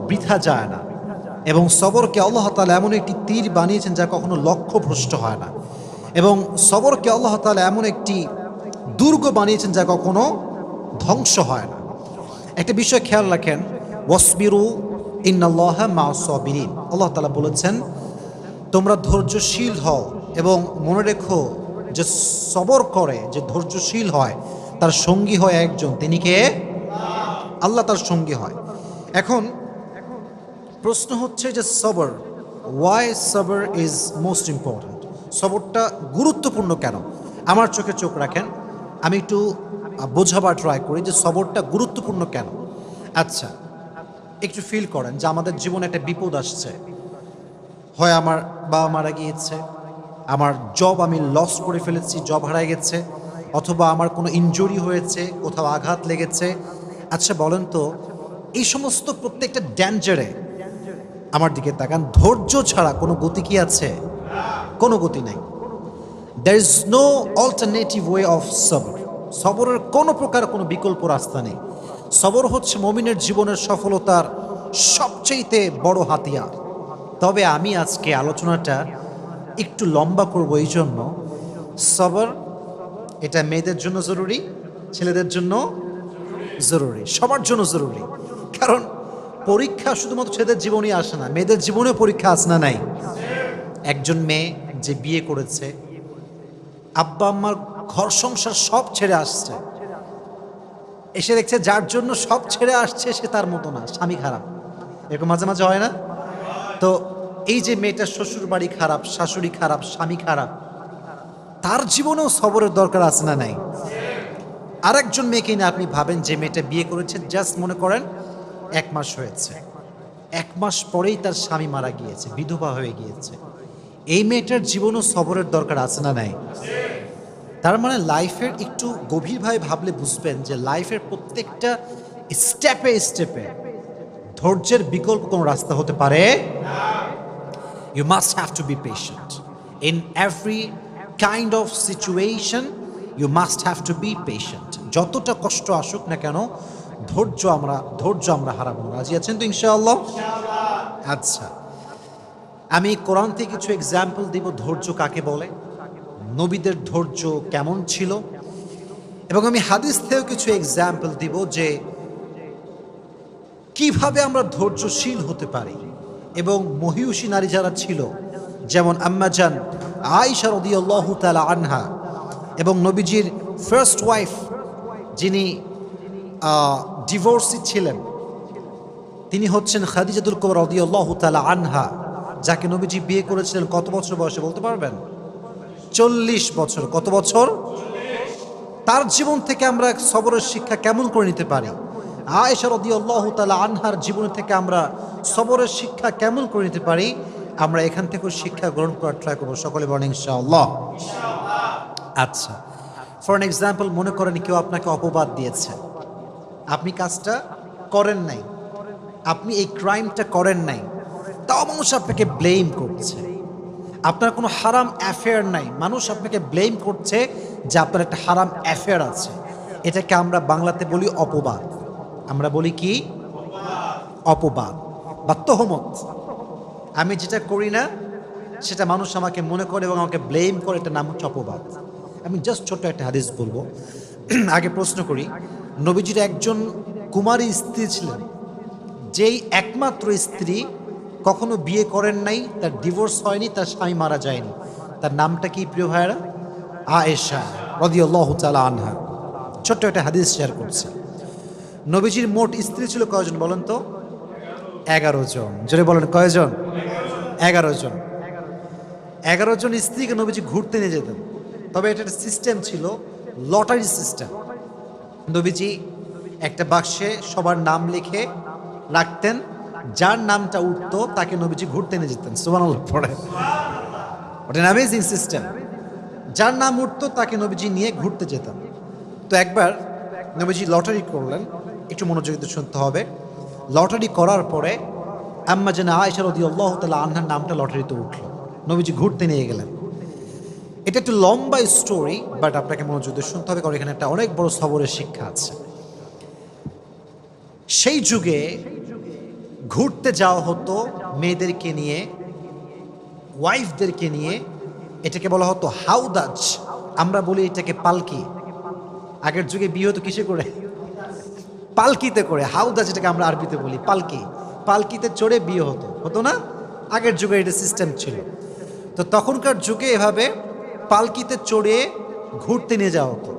বৃথা যায় না, এবং সবরকে আল্লাহ তাআলা এমন একটি তীর বানিয়েছেন যা কখনো লক্ষ্যভ্রষ্ট হয় না, এবং সবরকে আল্লাহ তাআলা এমন একটি দুর্গ বানিয়েছেন যা কখনো ধ্বংস হয় না। একটা বিষয় খেয়াল রাখেন, ওয়াসবিরু ইন্নাল্লাহা মা'আস সাবিরিন। আল্লাহ তাআলা বলেছেন তোমরা ধৈর্যশীল হও, এবং মনে রেখো যে সবর করে, যে ধৈর্যশীল হয়, তার সঙ্গী হয় একজন, তিনি কে? আল্লাহ তার সঙ্গী হয়। এখন প্রশ্ন হচ্ছে যে সবর, ওয়াই সবর ইজ মোস্ট ইম্পর্ট্যান্ট? সবরটা গুরুত্বপূর্ণ কেন? আমার চোখে চোখ রাখেন, আমি একটু বোঝাবার ট্রাই করি যে সবরটা গুরুত্বপূর্ণ কেন। আচ্ছা, একটু ফিল করেন যে আমাদের জীবনে একটা বিপদ আসছে, হয় আমার বাবা মারা গিয়েছে, আমার জব আমি লস করে ফেলেছি, জব হারায় গেছে, অথবা আমার কোনো ইনজুরি হয়েছে, কোথাও আঘাত লেগেছে। আচ্ছা বলেন তো, এই সমস্ত প্রত্যেকটা ড্যাঞ্জারে আমার দিকে তাকান, ধৈর্য ছাড়া কোনো গতি কি আছে? কোনো গতি নাই। There is no alternative way of সবর। সবরের কোনো প্রকার কোনো বিকল্প রাস্তা নেই। সবর হচ্ছে মুমিনের জীবনের সফলতার সবচেয়ে বড় হাতিয়ার। তবে আমি আজকে আলোচনাটা একটু লম্বা করব, এই জন্য সবর এটা মেয়েদের জন্য জরুরি, ছেলেদের জন্য জরুরি, সবার জন্য জরুরি। কারণ পরীক্ষা শুধুমাত্র ছেলেদের জীবনেই আসে না, মেয়েদের জীবনেও পরীক্ষা আছে না নাই? একজন মেয়ে যে বিয়ে করেছে, আব্বা আম্মার ঘর সংসার সব ছেড়ে আসছে, এসে দেখছে যার জন্য সব ছেড়ে আসছে সে তার মতো না, স্বামী খারাপ। এরকম মাঝে মাঝে হয় না? তো এই যে মেয়েটার শ্বশুর বাড়ি খারাপ, শাশুড়ি খারাপ, স্বামী খারাপ, তার জীবনেও সবরের দরকার আছে না নাই? আরেকজন মেয়েকে না আপনি ভাবেন, যে মেয়েটা বিয়ে করেছে, জাস্ট মনে করেন 1 মাস হয়েছে, 1 মাস পরেই তার স্বামী মারা গিয়েছে, বিধবা হয়ে গিয়েছে। এই মেয়েটার জীবনেও সবরের দরকার আছে না নাই? তার মানে লাইফের একটু গভীরভাবে ভাবলে বুঝবেন যে লাইফের প্রত্যেকটা স্টেপে স্টেপে ধৈর্যের বিকল্প কোনো রাস্তা হতে পারে। You must have to be patient. In every kind of situation, you must have to be patient. যতটা কষ্ট আসুক না কেন, ধৈর্য আমরা হারাবো না। রাজি আছেন তো ইনশাআল্লাহ? আচ্ছা, আমি কোরআন থেকে কিছু এক্সাম্পল দিব ধৈর্য কাকে বলে, নবীদের ধৈর্য কেমন ছিল, এবং আমি হাদিস থেকেও কিছু এক্সাম্পল দিব যে কিভাবে আমরা ধৈর্যশীল হতে পারি। এবং মহিয়সী নারী যারা ছিল, যেমন আম্মা জান আয়েশা রাদিয়াল্লাহু তাআলা আনহা, এবং নবীজির ফার্স্ট ওয়াইফ যিনি ডিভোর্সি ছিলেন, তিনি হচ্ছেন খাদিজাতুল কুবরা রাদিয়াল্লাহু তাআলা আনহা, যাকে নবীজি বিয়ে করেছিলেন কত বছর বয়সে বলতে পারবেন? 40 বছর। কত বছর? তার জীবন থেকে আমরা সবরের শিক্ষা কেমন করে নিতে পারি? আয়েশা রাদিয়াল্লাহু তাআলা আনহার জীবন থেকে আমরা সবরের শিক্ষা কেমন করে নিতে পারি? আমরা এখান থেকেও শিক্ষা গ্রহণ করার ট্রাই করবো। সকলে বলেন ইনশাআল্লাহ। আচ্ছা, ফর অ্যান এক্সাম্পল, মনে করেন কেউ আপনাকে অপবাদ দিয়েছে, আপনি কাজটা করেন নাই, আপনি এই ক্রাইমটা করেন নাই, তাও মানুষ আপনাকে ব্লেম করছে। আপনার কোনো হারাম অ্যাফেয়ার নাই, মানুষ আপনাকে ব্লেম করছে যে আপনার একটা হারাম অ্যাফেয়ার আছে। এটাকে আমরা বাংলাতে বলি অপবাদ। আমরা বলি কি? অপবাদ বা তোহমত। আমি যেটা করি না সেটা মানুষ আমাকে মনে করে এবং আমাকে ব্লেম করে, এটা নাম হচ্ছে অপবাদ। আমি জাস্ট ছোট্ট একটা হাদিস বলবো। আগে প্রশ্ন করি, নবীজির একজন কুমারী স্ত্রী ছিলেন, যেই একমাত্র স্ত্রী কখনো বিয়ে করেন নাই, তার ডিভোর্স হয়নি, তার স্বামী মারা যায়নি। তার নামটা কি প্রিয় ভাইয়েরা? আয়েশা রাদিয়াল্লাহু তাআলা আনহা। ছোট্ট একটা হাদিস শেয়ার করছি। নবীজির মোট স্ত্রী ছিল কয়জন বলেন তো? 11 জন। জোরে বলেন কয়জন? 11 জন। 11 জন স্ত্রীকে নবীজি ঘুরতে নিয়ে যেতেন। তবে এটার সিস্টেম ছিল লটারি সিস্টেম। নবীজি একটা বাক্সে সবার নাম লিখে রাখতেন, যার নামটা উঠতো তাকে নবীজি ঘুরতে নিয়ে যেতেন। সুবহানাল্লাহ পড়ে। ওটা অ্যামেজিং সিস্টেম। যার নাম উঠতো তাকে নবীজি নিয়ে ঘুরতে যেতেন। তো একবার নবীজি লটারি করলেন, একটু মনোযোগ দিয়ে শুনতে হবে। লটারি করার পরে আম্মা জান আয়েশা রাদিয়াল্লাহু তাআলা আনহার নামটা লটারিতে উঠল, নবীজি ঘুরতে নিয়ে গেলেন। এটা একটু লম্বা স্টোরি, বাট আপনাকে মনোযোগ দিয়ে শুনতে হবে, কারণ এখানে একটা অনেক বড় সবরের শিক্ষা আছে। সেই যুগে ঘুরতে যাওয়া হতো মেয়েদেরকে নিয়ে, ওয়াইফদেরকে নিয়ে। এটাকে বলা হতো হাউদাজ, আমরা বলি এটাকে পালকি। আগের যুগে বিয়ে হতো কিসে করে? পালকিতে করে। হাউদাজ যেটাকে আমরা আরবিতে বলি পালকি, পালকিতে চড়ে বিয়ে হতো, হতো না? আগের যুগে এটা সিস্টেম ছিল। তো তখনকার যুগে এভাবে পালকিতে চড়ে ঘুরতে নিয়ে যাওয়া হতো।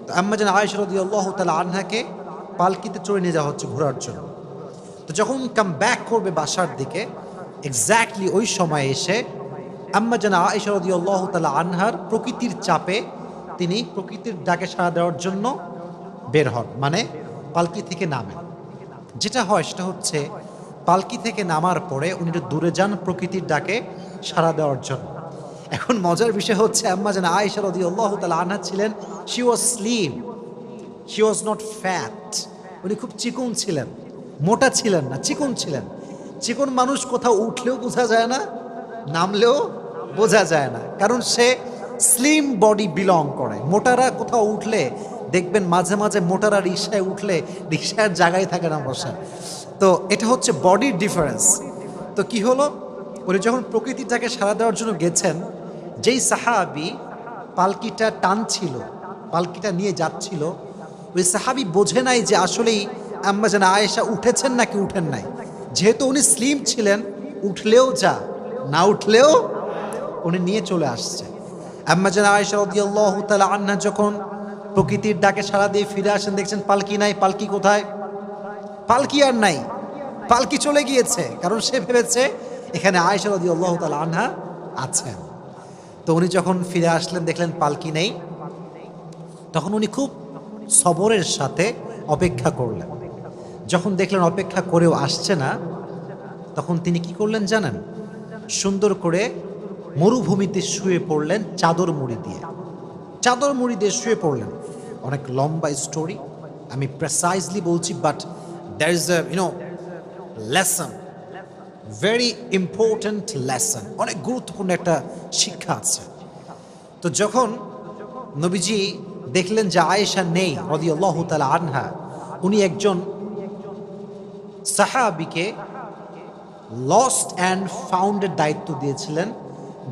তো আম্মা জান আয়েশা রাদিয়াল্লাহু তাআলা আনহাকে পালকিতে চড়ে নিয়ে যাওয়া হচ্ছে ঘোরার জন্য। তো যখন কাম ব্যাক করবে বাসার দিকে, এক্স্যাক্টলি ওই সময় এসে আম্মা জান আয়েশা রাদিয়াল্লাহু তাআলা আনহার প্রকৃতির চাপে তিনি প্রকৃতির ডাকে সাড়া দেওয়ার জন্য বের হন, মানে পালকি থেকে নামেন। যেটা হয় সেটা হচ্ছে পালকি থেকে নামার পরে উনি একটু দূরে যান প্রকৃতির ডাকে সাড়া দেওয়ার জন্য। এখন মজার বিষয় হচ্ছে আম্মা জান আয়েশা রাদিয়াল্লাহু তাআলা আনহা ছিলেন, she was slim, she was not fat. উনি খুব চিকন ছিলেন, মোটা ছিলেন না, চিকন ছিলেন। চিকন মানুষ কোথাও উঠলেও বোঝা যায় না, নামলেও বোঝা যায় না, কারণ সে স্লিম বডি বিলং করে। মোটারা কোথাও উঠলে দেখবেন মাঝে মাঝে মোটারা রিক্সায় উঠলে রিক্সার জায়গায় থাকে না বসা। তো এটা হচ্ছে বডির ডিফারেন্স। তো কি হলো, উনি যখন প্রকৃতিটাকে সাড়া দেওয়ার জন্য গেছেন, যেই সাহাবি পালকিটা টানছিল, পালকিটা নিয়ে যাচ্ছিল, ওই সাহাবি বোঝে নাই যে আসলেই আম্মা জান আয়েশা উঠেছেন নাকি উঠেন নাই। যেহেতু উনি স্লিম ছিলেন, উঠলেও যা, না উঠলেও উনি নিয়ে চলে আসছে। আম্মা জান আয়েশা রাদিয়াল্লাহু তাআলা আনহা যখন প্রকৃতির ডাকে সাড়া দিয়ে ফিরে আসেন, দেখছেন পালকি নাই। পালকি কোথায়? পালকি আর নাই, পালকি চলে গিয়েছে। কারণ সে ভেবেছে এখানে আয়েশা রাদিয়াল্লাহু তাআলা আনহা আছেন। তো উনি যখন ফিরে আসলেন, দেখলেন পালকি নেই। তখন উনি খুব সবরের সাথে অপেক্ষা করলেন। যখন দেখলেন অপেক্ষা করেও আসছে না, তখন তিনি কি করলেন জানেন? সুন্দর করে মরুভূমিতে শুয়ে পড়লেন চাদর মুড়ি দিয়ে। চাদর মুড়ি দিয়ে শুয়ে পড়লেন। অনেক লম্বা স্টোরি, আমি প্রেসাইজলি বলছি, but there is a lesson, very important lesson, অনেক গুরুত্বপূর্ণ একটা শিক্ষা আছে। তো যখন নবীজি দেখলেন যে আয়েশা নেই রাদিয়াল্লাহু তাআলা আনহা, উনি একজন সাহাবীকে লস্ট অ্যান্ড ফাউন্ডের দায়িত্ব দিয়েছিলেন,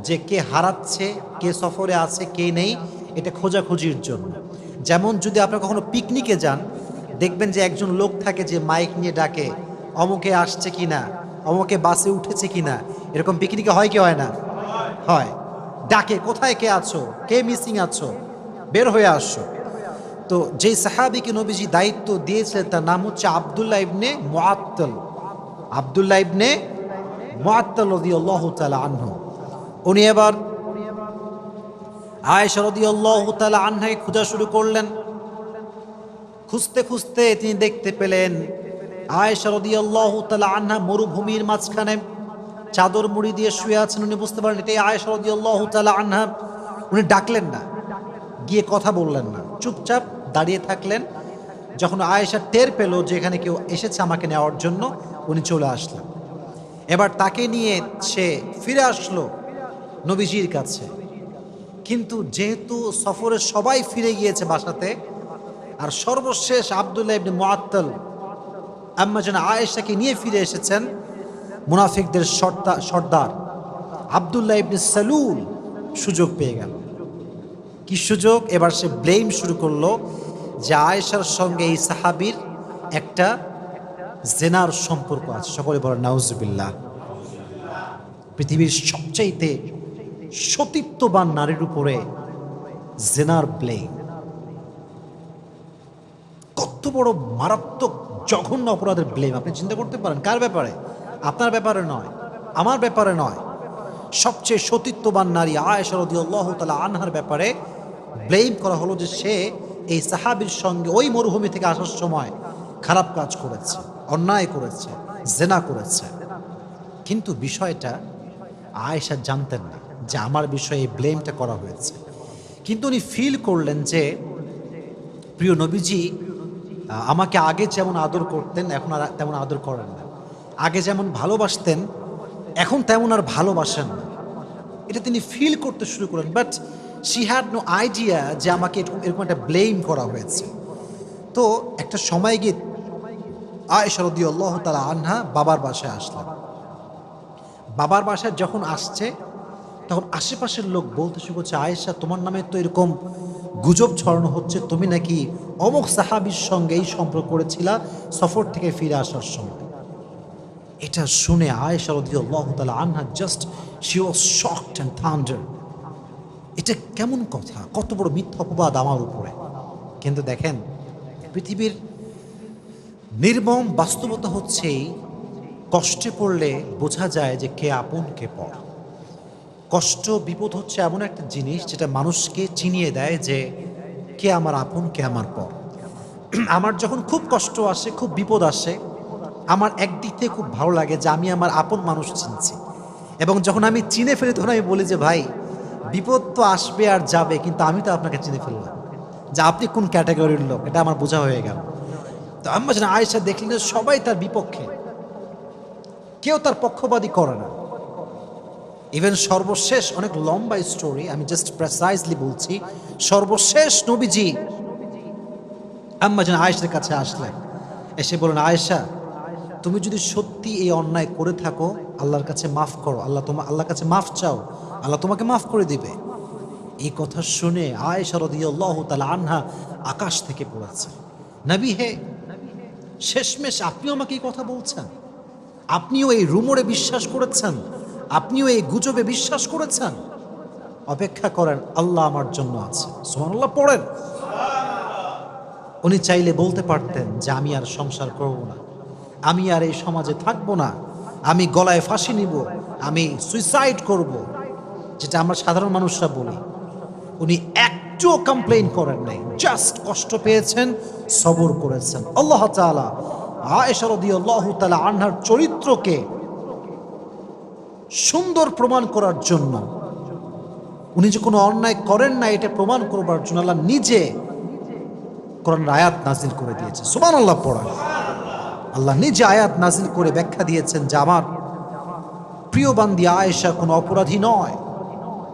যে কে হারাচ্ছে, কে সফরে আছে, কে নেই, এটা খোঁজাখুঁজির জন্য। যেমন যদি আপনারা কখনো পিকনিকে যান, দেখবেন যে একজন লোক থাকে যে মাইক নিয়ে ডাকে, অমুকে আসছে কিনা, অমুকে বাসে উঠেছে কিনা। এরকম পিকনিকে হয় কি হয় না? হয়। ডাকে, কোথায় কে আছো, কে মিসিং আছো, বের হয়ে আসো। তো যেই সাহাবীকে নবীজি দায়িত্ব দিয়েছিলেন তার নাম হচ্ছে আব্দুল্লাহ ইবনে মুআত্তাল। আব্দুল্লাহ ইবনে মুআত্তাল রাদিয়াল্লাহু তাআলা আনহু। উনি এবার আয়েশা রাদিয়াল্লাহু তাআলা আনহাকে খোঁজা শুরু করলেন। খুঁজতে খুঁজতে তিনি দেখতে পেলেন আয়েশা রাদিয়াল্লাহু তাআলা আনহা মরুভূমির মাঝখানে চাদর মুড়ি দিয়ে শুয়ে আছেন। উনি বুঝতে পারলেন এটাই আয়েশা রাদিয়াল্লাহু তাআলা আনহা। উনি ডাকলেন না, গিয়ে কথা বললেন না, চুপচাপ দাঁড়িয়ে থাকলেন। যখন আয়েশা টের পেল যে এখানে কেউ এসেছে আমাকে নেওয়ার জন্য, উনি চলে আসলেন। এবার তাকে নিয়ে সে ফিরে আসলো নবীজির কাছে। কিন্তু যেহেতু সফরের সবাই ফিরে গিয়েছে বাসাতে, আর সর্বশেষ আব্দুল্লাহ ইবনে মুআত্তাল আম্মা জান আয়েশাকে নিয়ে ফিরে এসেছেন, মুনাফিকদের সর্দার আব্দুল্লাহ ইবনে সালুল সুযোগ পেয়ে গেল। কি সুযোগ? এবার সে ব্লেম শুরু করলো যে আয়েশার সঙ্গে এই সাহাবীর একটা জেনার সম্পর্ক আছে। সকলে বলেন নাউজুবিল্লাহ। পৃথিবীর সবচাইতে সতীত্ববান নারীর উপরে জেনার ব্লেম, কত বড় মারাত্মক জঘন্য অপরাধের ব্লেম। আপনি চিন্তা করতে পারেন কার ব্যাপারে? আপনার ব্যাপারে নয়, আমার ব্যাপারে নয়, সবচেয়ে সতীত্ববান নারী আয়েশা রাদিয়াল্লাহু তাআলা আনহার ব্যাপারে ব্লেম করা হলো যে সে এই সাহাবীর সঙ্গে ওই মরুভূমি থেকে আসার সময় খারাপ কাজ করেছে, অন্যায় করেছে, জেনা করেছে। কিন্তু বিষয়টা আয়েশা জানতেন না যে আমার বিষয়ে এই ব্লেমটা করা হয়েছে। কিন্তু উনি ফিল করলেন যে প্রিয় নবীজি আমাকে আগে যেমন আদর করতেন এখন আর তেমন আদর করেন না, আগে যেমন ভালোবাসতেন এখন তেমন আর ভালোবাসেন না। এটা তিনি ফিল করতে শুরু করেন। But she had no idea যে আমাকে এরকম একটা ব্লেম করা হয়েছে। তো একটা সময় গিয়ে আয়েশা রাদিয়াল্লাহু তাআলা আনহা বাবার বাসায় আসলেন। বাবার বাসায় যখন আসছে তখন আশেপাশের লোক বলতে শুরু করছে, আয়েশা তোমার নামে তো এরকম গুজব ছড়ানো হচ্ছে, তুমি নাকি অমুক সাহাবীর সঙ্গে এই সম্পর্ক করেছিলা সফর থেকে ফিরে আসার সময়। এটা শুনে আয়েশা রাদিয়াল্লাহু তাআলা আনহা just she was shocked and thunder. এটা কেমন কথা, কত বড় মিথ্যা অপবাদ আমার উপরে। কিন্তু দেখেন, পৃথিবীর নির্মম বাস্তবতা হচ্ছে কষ্টে পড়লে বোঝা যায় যে কে আপন কে পর। কষ্ট বিপদ হচ্ছে এমন একটা জিনিস যেটা মানুষকে চিনিয়ে দেয় যে কে আমার আপন কে আমার পর। আমার যখন খুব কষ্ট আসে, খুব বিপদ আসে, আমার একদিক থেকে খুব ভালো লাগে যে আমি আমার আপন মানুষ চিনছি। এবং যখন আমি চিনে ফেলি তখন আমি বলি যে ভাই বিপদ তো আসবে আর যাবে, কিন্তু আমি তো আপনাকে চিনে ফেললাম যে আপনি কোন ক্যাটাগরির লোক, এটা আমার বোঝা হয়ে গেল। তো আম্মা জান আয়েশা দেখলেন সবাই তার বিপক্ষে, কেউ তার পক্ষপাতী করে না। ইভেন সর্বশেষ, অনেক লম্বা স্টোরি, আমি জাস্ট প্রেসাইজলি বলছি, সর্বশেষ নবীজি আম্মা জান আয়েশার কাছে আসলেন, এসে বলেন, আয়েশা তুমি যদি সত্যি এই অন্যায় করে থাকো আল্লাহর কাছে মাফ করো, আল্লাহর কাছে মাফ চাও, আল্লাহ তোমাকে মাফ করে দিবে। এই কথা শুনে আয়েশা রাদিয়াল্লাহু তাআলা আনহা আকাশ থেকে পড়েছে, নবী হে, শেষমেশ আপনিও আমাকে এই কথা বলছেন, আপনিও এই রুমরে বিশ্বাস করেছেন, আপনিও এই গুজবে বিশ্বাস করেছেন? অপেক্ষা করেন, আল্লাহ আমার জন্য আছে। সুবহানাল্লাহ পড়েন। উনি চাইলে বলতে পারতেন যে আমি আর সংসার করব না, আমি আর এই সমাজে থাকবো না, আমি গলায় ফাঁসি নিব, আমি সুইসাইড করব, যেটা আমরা সাধারণ মানুষরা বলি। উনি একটুও কমপ্লেইন করেন নাই, জাস্ট কষ্ট পেয়েছেন, সবর করেছেন। আল্লাহ তাআলা আয়েশা রাদিয়াল্লাহু তাআলা আনহার চরিত্রকে সুন্দর প্রমাণ করার জন্য, উনি যে কোনো অন্যায় করেন না এটা প্রমাণ করবার জন্য আল্লাহ নিজে কোরআনের আয়াত নাজিল করে দিয়েছে। সুবহানাল্লাহ পড়া। আল্লাহ নিজে আয়াত নাজিল করে ব্যাখ্যা দিয়েছেন যে আমার প্রিয় বান্দি আয়েশা কোনো অপরাধী নয়,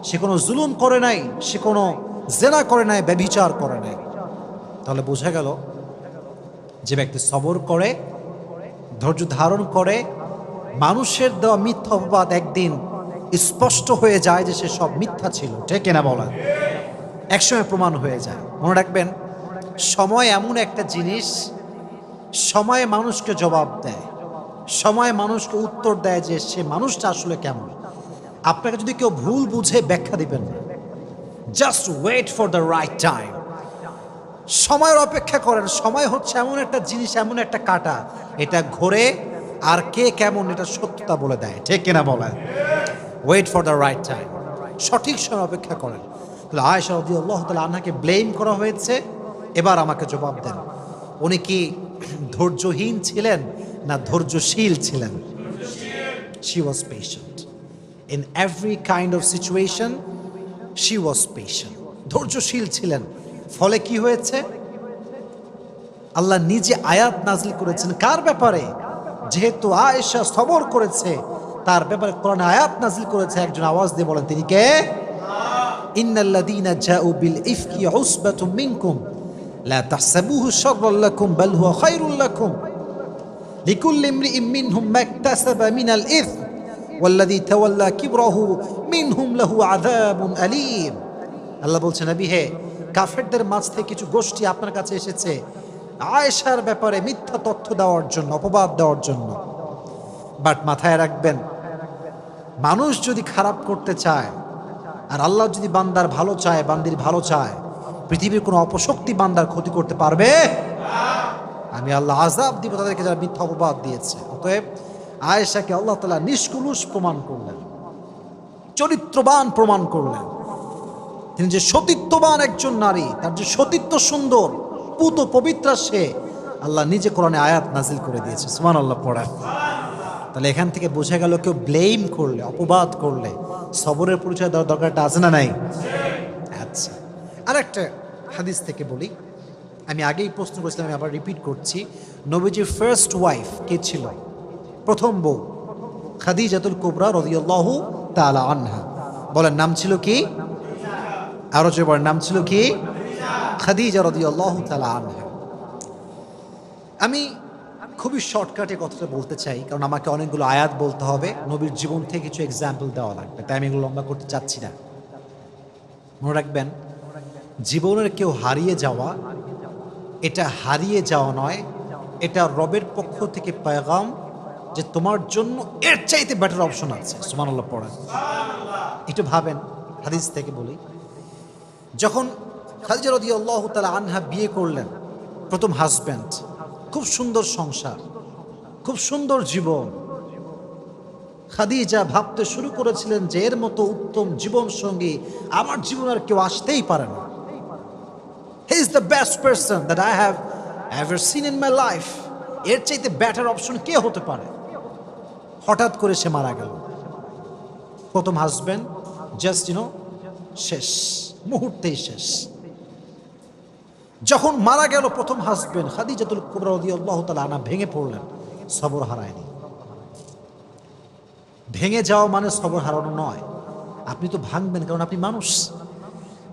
সে কোনো জুলুম করে নাই, সে কোনো জেনা করে নাই, ব্যভিচার করে নাই। তাহলে বোঝা গেল যে ব্যক্তি সবর করে, ধৈর্য ধারণ করে, মানুষের দেওয়া মিথ্যা অপবাদ একদিন স্পষ্ট হয়ে যায় যে সে সব মিথ্যা ছিল, ঠিক কিনা বলা, একসময় প্রমাণ হয়ে যায়। মনে রাখবেন, সময় এমন একটা জিনিস, সময় মানুষকে জবাব দেয়, সময় মানুষকে উত্তর দেয় যে সে মানুষটা আসলে কেমন। আপনাকে যদি কেউ ভুল বুঝে ব্যাখ্যা দিবেন না, just wait for the right time. সময়ের অপেক্ষা করেন। সময় হচ্ছে এমন একটা জিনিস, এমন একটা কাঁটা, এটা ঘোরে আর কে কেমন এটা সত্যতা বলে দেয়, ঠিক কিনা বলেন। Wait for the right time, সঠিক সময় অপেক্ষা করেন। তাহলে আয়েশা রাদিয়াল্লাহু তাআলা আনহাকে ব্লেম করা হয়েছে, এবার আমাকে জবাব দেন, উনি কি ধৈর্যহীন ছিলেন না ধৈর্যশীল ছিলেন? She was patient. In every kind of situation, she was patient. ধৈর্যশীল ছিলেন। ফলে কি হয়েছে? আল্লাহ নিজে আয়াত নাজিল করেছেন কার ব্যাপারে? যেহেতু আয়েশা সবর করেছে, তার ব্যাপারে কোরআন আয়াত নাজিল করেছে। একজন আওয়াজ দিয়ে বলেন, তিনি কে? ইন্নাল্লাযীনা জাউ বিল ইফকি উসবাতুম মিনকুম লা তাহসাবুহু শাররাল লাকুম বাল হুয়া খায়রুল লাকুম লিকুল্লি ইমরিইম মিনহুম মাকতাসাবা মিনাল ইসম ওয়াল্লাযী তাওয়াল্লা কিবরাহু মিনহুম লাহু আযাবুন আলীম। আল্লাহ বলছেন, নবী হে, কাফেরদের মাঝ থেকে কিছু গোষ্ঠী আপনার কাছে এসেছে আয়েশার ব্যাপারে মিথ্যা তথ্য দেওয়ার জন্য, অপবাদ দেওয়ার জন্য। বাট মাথায় রাখবেন, মানুষ যদি খারাপ করতে চায় আর আল্লাহ যদি বান্দার ভালো চায়, বান্দির ভালো চায়, পৃথিবীর কোনো অপশক্তি বান্দার ক্ষতি করতে পারবে? আমি আল্লাহ আযাব দিব তাদেরকে যারা মিথ্যা অপবাদ দিয়েছে। অতএব আয়েশাকে আল্লাহ তাআলা নিষ্কলুষ প্রমাণ করলেন, চরিত্রবান প্রমাণ করলেন। তিনি যে সতীত্ববান একজন নারী, তার যে সতীত্ব সুন্দর, পুত পবিত্রা, সে আল্লাহ নিজে কোরআনে আয়াত নাজিল করে দিয়েছে। সুবহানাল্লাহ পড়া। তাহলে এখান থেকে বোঝা গেল, কেউ ব্লেম করলে, অপবাদ করলে সবরের পরিচয় দেওয়ার দরকারটা আছে না নাই? আচ্ছা, আরেকটা হাদিস থেকে বলি। আমি আগেই প্রশ্ন করেছিলাম, আমি আবার রিপিট করছি। নবীজির ফার্স্ট ওয়াইফ কে ছিল? প্রথম বউ খাদিজাতুল কুবরা রাদিয়াল্লাহু তাআলা আনহা। বলেন, নাম ছিল কি? আরো জোরে বলেন, নাম ছিল কি? খাদিজা রাদিয়াল্লাহু তাআলা আনহা। আমি খুবই শর্টকাটে কথাটা বলতে চাই, কারণ আমাকে অনেকগুলো আয়াত বলতে হবে, নবীর জীবন থেকে কিছু এক্সাম্পল দেওয়া লাগবে, তাই আমি এগুলো লম্বা করতে চাচ্ছি না। মনে রাখবেন, জীবনের কেউ হারিয়ে যাওয়া, এটা হারিয়ে যাওয়া নয়, এটা রবের পক্ষ থেকে পেগাম যে তোমার জন্য এর চাইতে বেটার অপশন আছে। সুবহানাল্লাহ পড়েন, একটু ভাবেন। হাদিস থেকে বলি, যখন খাদিজা রাদিয়াল্লাহু তাআলা আনহা বিয়ে করলেন, প্রথম হাজব্যান্ড, খুব সুন্দর সংসার, খুব সুন্দর জীবন। খাদিজা ভাবতে শুরু করেছিলেন যে এর মতো উত্তম জীবন সঙ্গী আমার জীবন আর কেউ আসতেই পারে না। He is the best person that I have ever seen in my life. এর চাইতে বেটার অপশন কে হতে পারে? হঠাৎ করে সে মারা গেল। প্রথম হাজব্যান্ড জাস্ট শেষ, মুহূর্তেই শেষ। যখন মারা গেল প্রথম হাজব্যান্ড, খাদিজাতুল কুবরা রাদিয়াল্লাহু তাআলা আনহা ভেঙে পড়লেন। সবর হারায়নি। ভেঙে যাওয়া মানে সবর হারানো নয়। আপনি তো ভাঙবেন, কারণ আপনি মানুষ,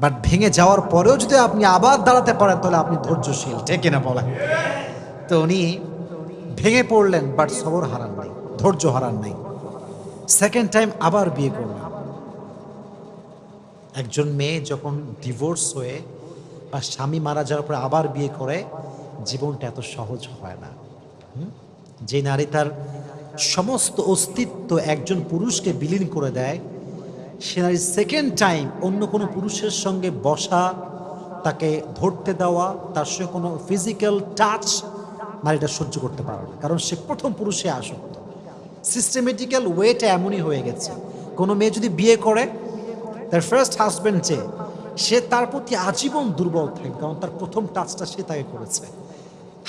বাট ভেঙে যাওয়ার পরেও যদি আপনি আবার দাঁড়াতে পারেন তাহলে আপনি ধৈর্যশীল, ঠিক কিনা বলেন? তো উনি ভেঙে পড়লেন, বাট সবর হারান নাই, ধৈর্য হারান নাই। সেকেন্ড টাইম আবার বিয়ে করলেন। একজন মেয়ে যখন ডিভোর্স হয়ে বা স্বামী মারা যাওয়ার পরে আবার বিয়ে করে, জীবনটা এত সহজ হয় না। যে নারী তার সমস্ত অস্তিত্ব একজন পুরুষকে বিলীন করে দেয়, সে নারী সেকেন্ড টাইম অন্য কোনো পুরুষের সঙ্গে বসা, তাকে ধরতে দেওয়া, তার সঙ্গে কোনো ফিজিক্যাল টাচ নারীটা সহ্য করতে পারে না, কারণ সে প্রথম পুরুষে আসক্ত। সিস্টেমেটিক্যাল ওয়েটা এমনই হয়ে গেছে। কোনো মেয়ে যদি বিয়ে করে, তার ফার্স্ট হাজব্যান্ড যে, সে তার প্রতি আজীবন দুর্বল থাকে, কারণ তার প্রথম টাচটা সে তাকে করেছে,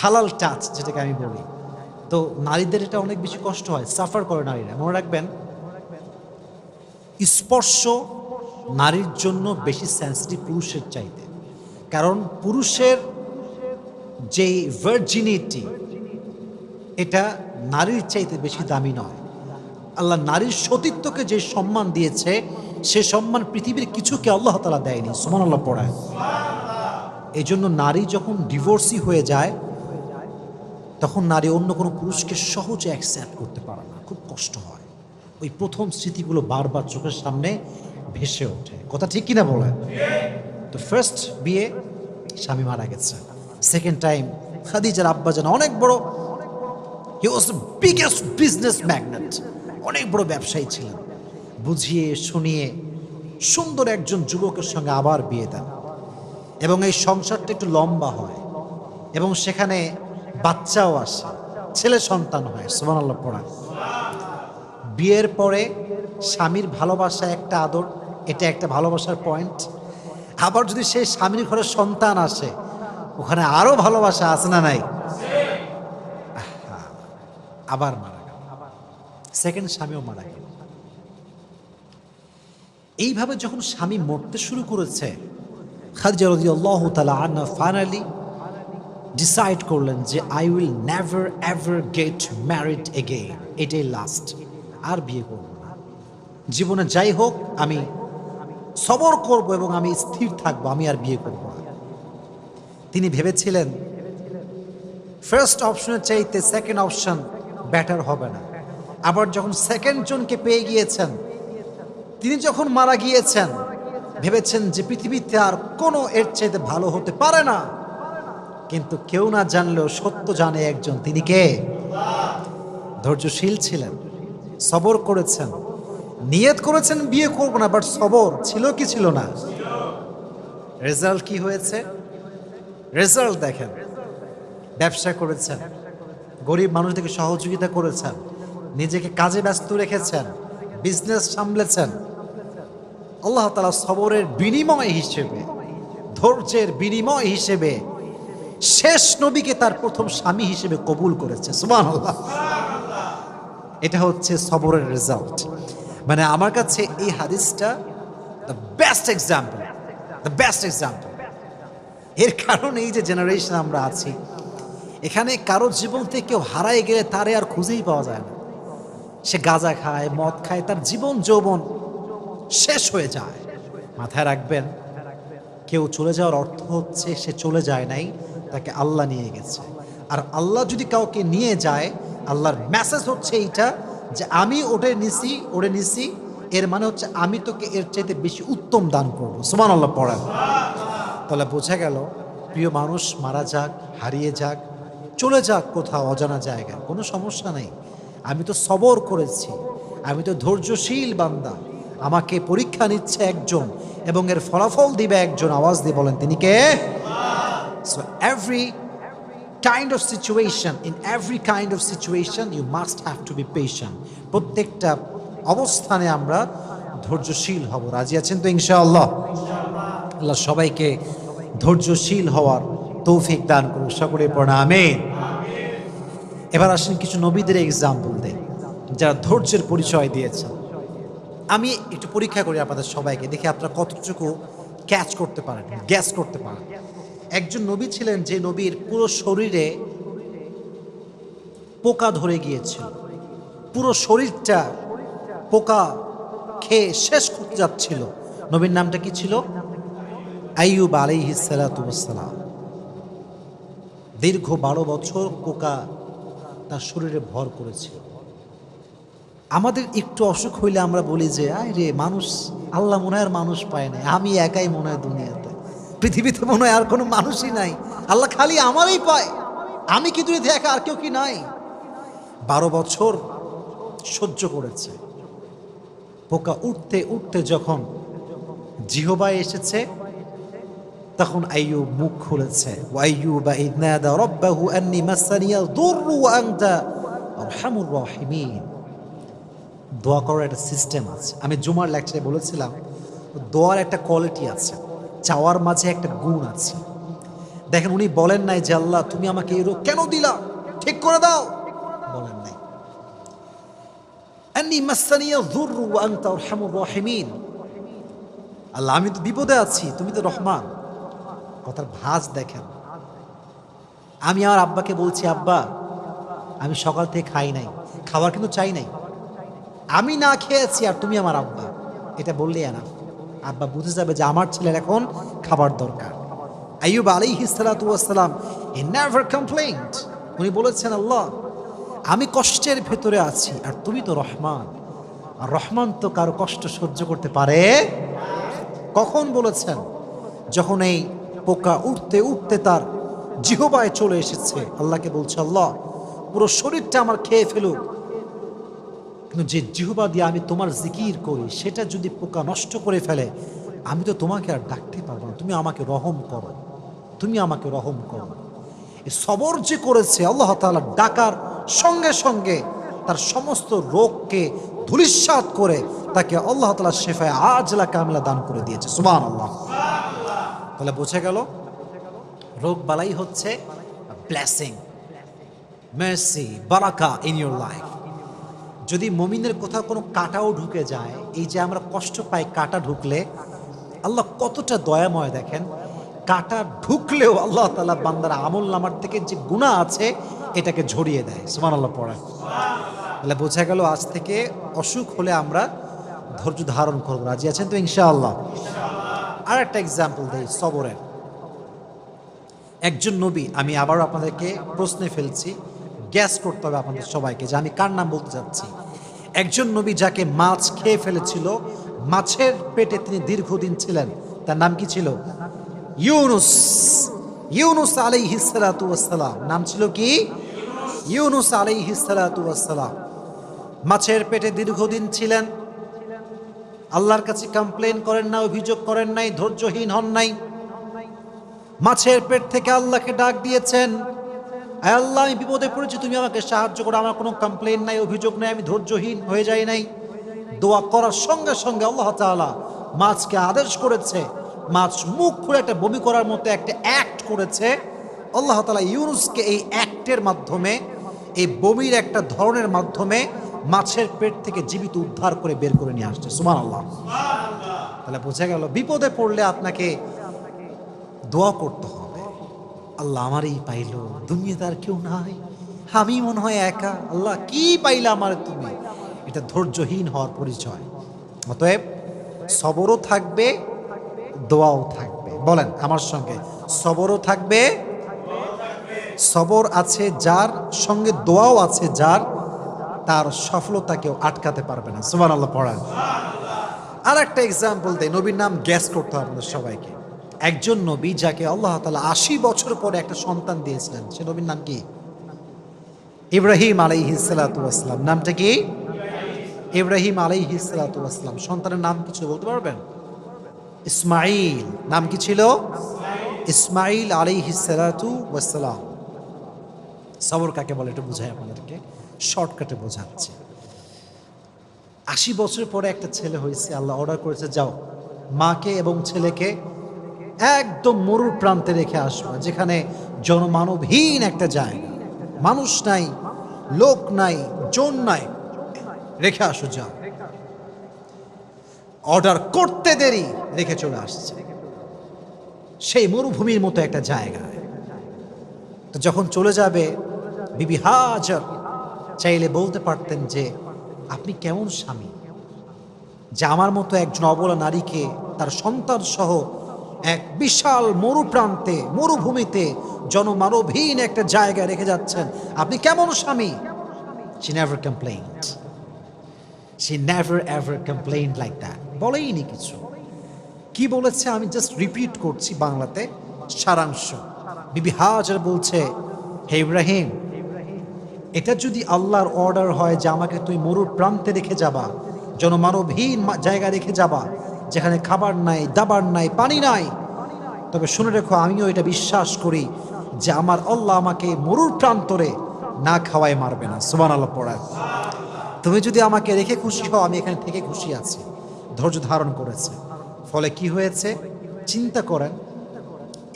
হালাল টাচ যেটাকে আমি বলি। তো নারীদের এটা অনেক বেশি কষ্ট হয়, সাফার করে নারীরা। মনে রাখবেন, স্পর্শ নারীর জন্য বেশি সেন্সিটিভ পুরুষের চাইতে, কারণ পুরুষের যে ভার্জিনিটি, এটা নারীর চাইতে বেশি দামি নয়। আল্লাহ নারীর সতীত্বকে যে সম্মান দিয়েছে, সে সম্মান পৃথিবীর কিছুকে আল্লাহ তাআলা দেয়নি। সুবহানাল্লাহ পড়ায়। এই জন্য নারী যখন ডিভোর্সি হয়ে যায়, তখন নারী অন্য কোনো পুরুষকে সহজে অ্যাকসেপ্ট করতে পারে না, খুব কষ্ট হয়। ওই প্রথম স্মৃতিগুলো বারবার চোখের সামনে ভেসে ওঠে। কথা ঠিক কিনা বলেন? তো ফার্স্ট বিয়ে, স্বামী মারা গেছে। সেকেন্ড টাইম খাদিজার আব্বাজান অনেক বড়, he was the biggest business magnate, অনেক বড় ব্যবসায়ী ছিলেন। বুঝিয়ে শুনিয়ে সুন্দর একজন যুবকের সঙ্গে আবার বিয়ে দেন, এবং এই সংসারটা একটু লম্বা হয়, এবং সেখানে বাচ্চাও আসে, ছেলে সন্তান হয়। সুবহানাল্লাহ পড়া। বিয়ের পরে স্বামীর ভালোবাসা একটা আদর, এটা একটা ভালোবাসার পয়েন্ট। আবার যদি সেই স্বামীর ঘরে সন্তান আসে, ওখানে আরো ভালোবাসা আছে না নাই? আবার মারা গেল, সেকেন্ড স্বামীও মারা গেল। এইভাবে যখন স্বামী মরতে শুরু করেছে, খাদিজা রাদিয়াল্লাহু তাআলা আনহা ফাইনালি ডিসাইড করলেন যে I will never ever get married again, এটাই লাস্ট, আর বিয়ে করব না। জীবনে যাই হোক আমি সবর করব এবং আমি স্থির থাকবো, আমি আর বিয়ে করব না। তিনি ভেবেছিলেন ফার্স্ট অপশনের চাইতে সেকেন্ড অপশন বেটার হবে না। আবার যখন সেকেন্ড জনকে পেয়ে গিয়েছেন, তিনি যখন মারা গিয়েছেন, ভেবেছেন যে পৃথিবীতে আর কোনো এর চাইতে ভালো হতে পারে না। কিন্তু কেউ না জানলেও সত্য জানে একজন, তিনি কে? ধৈর্যশীল ছিলেন, সবর করেছেন, নিয়ত করেছেন বিয়ে করব না, বাট সবর ছিল কি ছিল না? রেজাল্ট কি হয়েছে? রেজাল্ট দেখেন, ব্যবসা করেছেন, গরিব মানুষদেরকে সহযোগিতা করেছেন, নিজেকে কাজে ব্যস্ত রেখেছেন, বিজনেস সামলেছেন। আল্লাহ তাআলা সবরের বিনিময় হিসেবে, ধৈর্যের বিনিময় হিসেবে শেষ নবীকে তার প্রথম স্বামী হিসেবে কবুল করেছে। সুবহানাল্লাহ। এটা হচ্ছে সবরের রেজাল্ট। মানে আমার কাছে এই হাদিসটা the best example, the best example. এর কারণে এই যে জেনারেশন আমরা আছি, এখানে কারো জীবন থেকে কেউ হারাই গেলে তারে আর খুঁজেই পাওয়া যায় না। সে গাঁজা খায়, মদ খায়, তার জীবন যৌবন শেষ হয়ে যায়। মাথায় রাখবেন, কেউ চলে যাওয়ার অর্থ হচ্ছে সে চলে যায় নাই, তাকে আল্লাহ নিয়ে গেছে। আর আল্লাহ যদি কাউকে নিয়ে যায়, আল্লাহর মেসেজ হচ্ছে এইটা যে আমি ওরে নিছি, এর মানে হচ্ছে আমি তোকে এর চাইতে বেশি উত্তম দান করবো। সুবহানাল্লাহ পড়েন। তাহলে বোঝা গেল, প্রিয় মানুষ মারা যাক, হারিয়ে যাক, চলে যাক কোথাও অজানা জায়গায়, কোনো সমস্যা নেই। আমি তো সবর করেছি, আমি তো ধৈর্যশীল বান্দা। আমাকে পরীক্ষা নিচ্ছে একজন এবং এর ফলাফল দিবে একজন। আওয়াজ দিয়ে বলেন তিনি কে? So every kind of situation, in every kind of situation you must have to be patient. প্রত্যেকটা অবস্থানে আমরা ধৈর্যশীল হব। রাজি আছেন তো ইনশাআল্লাহ? আল্লাহ সবাইকে ধৈর্যশীল হওয়ার তৌফিক দান করুন। সকলে পড়া আমিন। এবার আসেন কিছু নবীদের এক্সাম্পল দেই যারা ধৈর্যের পরিচয় দিয়েছেন। আমি একটু পরীক্ষা করি আপনাদের সবাইকে, দেখি আপনারা কতটুকু ক্যাচ করতে পারেন, গ্যাস করতে পারেন। একজন নবী ছিলেন যে নবীর পুরো শরীরে পোকা ধরে গিয়েছিল, পুরো শরীরটা পোকা খেয়ে শেষ করতে যাচ্ছিল। নবীর নামটা কি ছিল? আইয়ুব আলাইহিস সালাতু ওয়াস সালাম। দীর্ঘ 12 বছর পোকা তার শরীরে ভর করেছিল। আমাদের একটু অসুখ হইলে আমরা বলি যে আয় রে মানুষ, আল্লাহ মনে হয় আর মানুষ পায় না, আমি একাই মনে হয় দুনিয়াতে, পৃথিবীতে মনে হয় আর কোনো মানুষই নাই, আল্লাহ খালি আমারই পায়, আমি কি দুনিয়াতে একা, আর কেউ কি নাই? 12 বছর সহ্য করেছে। পোকা উঠতে উঠতে যখন জিহবায় এসেছে তখন আইয়ুব মুখ খুলেছে। ওয়াইয়ুবা ইয নাদা রাব্বাহু আন্নী মাসানিয়া যুররু ওয়া আনতা আরহামুর রাহিমিন। দোয়া করার একটা সিস্টেম আছে। আমি জুমার লেকচারে বলেছিলাম দোয়ার একটা কোয়ালিটি আছে, চাওয়ার মাঝে একটা গুণ আছে। দেখেন উনি বলেন নাই যে আল্লাহ তুমি আমাকে এই রোগ কেন দিলা, ঠিক করে দাও, বলেন নাই। আন্নী মাসানিয়া যুররু ওয়া আনতা আরহামুর রাহিমিন, আল্লাহ আমি তো বিপদে আছি, তুমি তো রহমান। কথার ভাঁজ দেখেন। আমি আমার আব্বাকে বলছি আব্বা আমি সকাল থেকে খাই নাই, খাবার কিন্তু চাই নাই, আমি না খেয়েছি আর তুমি আমার আব্বা, এটা বললেই না, আব্বা বুঝে যাবে যে আমার ছেলের এখন খাবার দরকার। আইয়ুব আলাইহিস সালাতু ওয়াস সালাম হি নেভার কমপ্লেইনড। উনি বলেছেন আল্লাহ আমি কষ্টের ভেতরে আছি আর তুমি তো রহমান, আর রহমান তো কারো কষ্ট সহ্য করতে পারে। কখন বলেছেন? যখন এই পোকা উঠতে উঠতে তার জিহবায় চলে এসেছে। আল্লাহকে বলছে আল্লাহ পুরো শরীরটা আমার খেয়ে ফেলুক, কিন্তু যে জিহবা দিয়ে আমি তোমার জিকির করি সেটা যদি পোকা নষ্ট করে ফেলে আমি তো তোমাকে আর ডাকতে পারবো না, তুমি আমাকে রহম করো, তুমি আমাকে রহম করো। এই সবর যে করেছে আল্লাহ তাআলা ডাকার সঙ্গে সঙ্গে তার সমস্ত রোগকে ধূলিসাৎ করে তাকে আল্লাহ তাআলা শিফায়ে আজলা কামিলা দান করে দিয়েছে। সুবহানাল্লাহ। তাহলে বোঝা গেল রোগ বালাই হচ্ছে ব্লেসিং, মার্সি, বারাকা ইন ইউর লাইফ। যদি মুমিনের কোথাও কোনো কাঁটাও ঢুকে যায়, এই যে আমরা কষ্ট পাই কাঁটা ঢুকলে, আল্লাহ কতটা দয়াময় দেখেন। কাঁটা ঢুকলেও আল্লাহ তাআলা বান্দার আমল নামার থেকে যে গুনাহ আছে এটাকে ঝরিয়ে দেয়। সুবহানাল্লাহ পড়ে। তাহলে বোঝা গেল আজ থেকে অসুখ হলে আমরা ধৈর্য ধারণ করব। রাজি আছেন তো ইনশাআল্লাহ? আর একটা এক্সাম্পল দেই সবরের। একজন নবী, আমি আবারও আপনাদেরকে প্রশ্নে ফেলছি, গ্যাস করতে হবে আপনাদের সবাইকে যে আমি কার নাম বলতে যাচ্ছি। একজন নবী যাকে মাছ খেয়ে ফেলেছিল, মাছের পেটে তিনি দীর্ঘদিন ছিলেন, তার নাম কি ছিল? ইউনুস। ইউনুস আলাইহিস সালাতু ওয়াস সালাম। নাম ছিল কি? ইউনুস আলাইহিস সালাতু ওয়াস সালাম। মাছের পেটে দীর্ঘদিন ছিলেন, আল্লাহর কাছে কমপ্লেন করেন না, অভিযোগ করেন নাই, ধৈর্যহীন হন নাই। মাছের পেট থেকে আল্লাহকে ডাক দিয়েছেন, আয় আল্লাহ আমি বিপদে পড়েছি, তুমি আমাকে সাহায্য করো, আমার কোনো কমপ্লেন নাই, অভিযোগ নাই, আমি ধৈর্যহীন হয়ে যাই নাই। দোয়া করার সঙ্গে সঙ্গে আল্লাহ তাআলা মাছকে আদেশ করেছে, মাছ মুখ খুলে একটা বমি করার মতো একটা অ্যাক্ট করেছে। আল্লাহ তাআলা ইউনুসকে এই অ্যাক্টের মাধ্যমে, এই বমির একটা ধরনের মাধ্যমে মাছের পেট থেকে জীবিত উদ্ধার করে বের করে নিয়ে আসছে। সুবহানাল্লাহ। তাহলে বোঝা গেল বিপদে পড়লে আপনাকে দোয়া করতে হবে, আল্লাহ আমারই পাইলো, দুনিয়াতে আর কেউ নাই, আমি মনে হয় একা, আল্লাহ কি পাইলা আমার তুমি। এটা ধৈর্যহীন হওয়ার পরিচয়। অতএব সবরও থাকবে, দোয়াও থাকবে। বলেন আমার সঙ্গে, সবরও থাকবে, সবর আছে যার, সঙ্গে দোয়াও আছে যার, তার সফলতা কেউ আটকাতে পারবে না। সুবহানাল্লাহ পড়েন। আর একটা এক্সাম্পল দেয়, নবীর নাম গ্যাস করতে হবে আমাদের সবাইকে। একজন নবী যাকে আল্লাহ তাআলা ৮০ বছর পরে একটা সন্তান দিয়েছিলেন, সে নবীর নাম কি? ইব্রাহিম আলাইহিস সালাতু ওয়াস সালাম। নামটা কি? ইব্রাহিম আলাইহিস সালাতু ওয়াস সালাম। সন্তানের নাম কিছু বলতে পারবেন? ইসমাঈল। নাম কি ছিল? ইসমাঈল আলাইহিস সালাতু ওয়াস সালাম। সবর কাকে বলে একটু বুঝাই আপনাদেরকে, শর্টকাটে বোঝাচ্ছি। ৮০ বছর পরে একটা ছেলে হয়েছে, আল্লাহ অর্ডার করেছে যাও মাকে এবং ছেলেকে একদম মরুর প্রান্তে রেখে আসবে, যেখানে জনমানবহীন একটা জায়গা, মানুষ নাই, লোক নাই, জন নাই, রেখে আসো যাও। অর্ডার করতে দেরি, রেখে চলে আসছে সেই মরুভূমির মতো একটা জায়গায়। তো যখন চলে যাবে, বিবি হাজার চাইলে বলতে পারতেন যে আপনি কেমন স্বামী যে আমার মতো একজন অবলা নারীকে তার সন্তান সহ এক বিশাল মরুপ্রান্তে, মরুভূমিতে, জনমানবহীন একটা জায়গায় রেখে যাচ্ছেন, আপনি কেমন স্বামী? She never complained. She never ever complained like that. বলেইনি কিছু। কি বলেছে আমি জাস্ট রিপিট করছি বাংলাতে সারাংশ। বিবি হাজার বলছে, হে ইব্রাহিম, এটা যদি আল্লাহর অর্ডার হয় যে আমাকে তুই মরুর প্রান্তে রেখে যাবা, জনমানবহীন জায়গায় রেখে যাবা, যেখানে খাবার নাই, দাবার নাই, পানি নাই, তবে শুনে রেখো আমিও এটা বিশ্বাস করি যে আমার আল্লাহ আমাকে মরুর প্রান্তরে না খাওয়ায় মারবে না। সুবহানাল্লাহ পড়ায়। তুমি যদি আমাকে রেখে খুশি হও, আমি এখানে থেকে খুশি আছি। ধৈর্য ধারণ করেছে। ফলে কি হয়েছে চিন্তা করেন,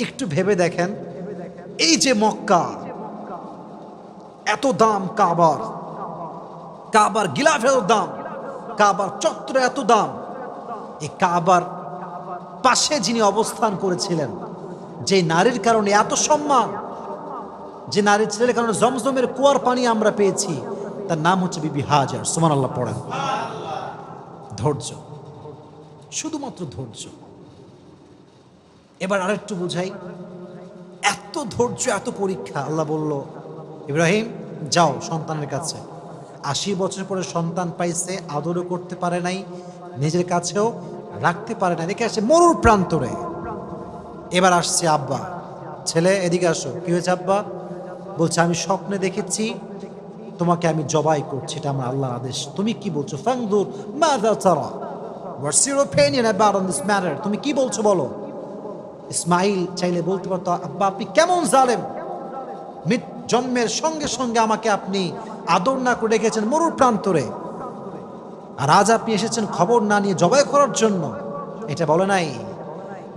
একটু ভেবে দেখেন, এই যে মক্কা, এত দাম কাবার, কাবার গিলাফের দাম, কাবার চত্বরে এত দাম, এই কাবার পাশে যিনি অবস্থান করেছিলেন, যে নারীর কারণে এত সম্মান, যে নারীর ছেলের কারণে জমজমের কুয়ার পানি আমরা পেয়েছি, তার নাম হচ্ছে বিবি হাজার। সুবহানাল্লাহ পড়েন। ধৈর্য, শুধুমাত্র ধৈর্য। এবার আরেকটু বুঝাই, এত ধৈর্য, এত পরীক্ষা। আল্লাহ বলল, ইব্রাহিম যাও সন্তানের কাছে। ৮০ বছর পরে সন্তান পাইছে, আদরও করতে পারে নাই, নিজের কাছেও রাখতে পারে না, রেখে আসছে মরুর প্রান্তরে। এবার আসছে আব্বা, ছেলে এদিকে আসো। কি হয়েছে আব্বা? বলছে আমি স্বপ্নে দেখেছি তোমাকে আমি জবাই করছি, এটা আমার আল্লাহর আদেশ। তুমি কি বলছো? ফাংদুর মাযা তারা, what's your opinion about on this matter? তুমি কি বলছো বলো। ইসমাইল চাইলে বলতে পারতো, আব্বা আপনি কেমন জালেম, জন্মের সঙ্গে সঙ্গে আমাকে আপনি আদর না করে রেখেছেন মরুর প্রান্তরে, আর আজ আপনি এসেছেন খবর না নিয়ে জবাই করার জন্য। এটা বলে নাই।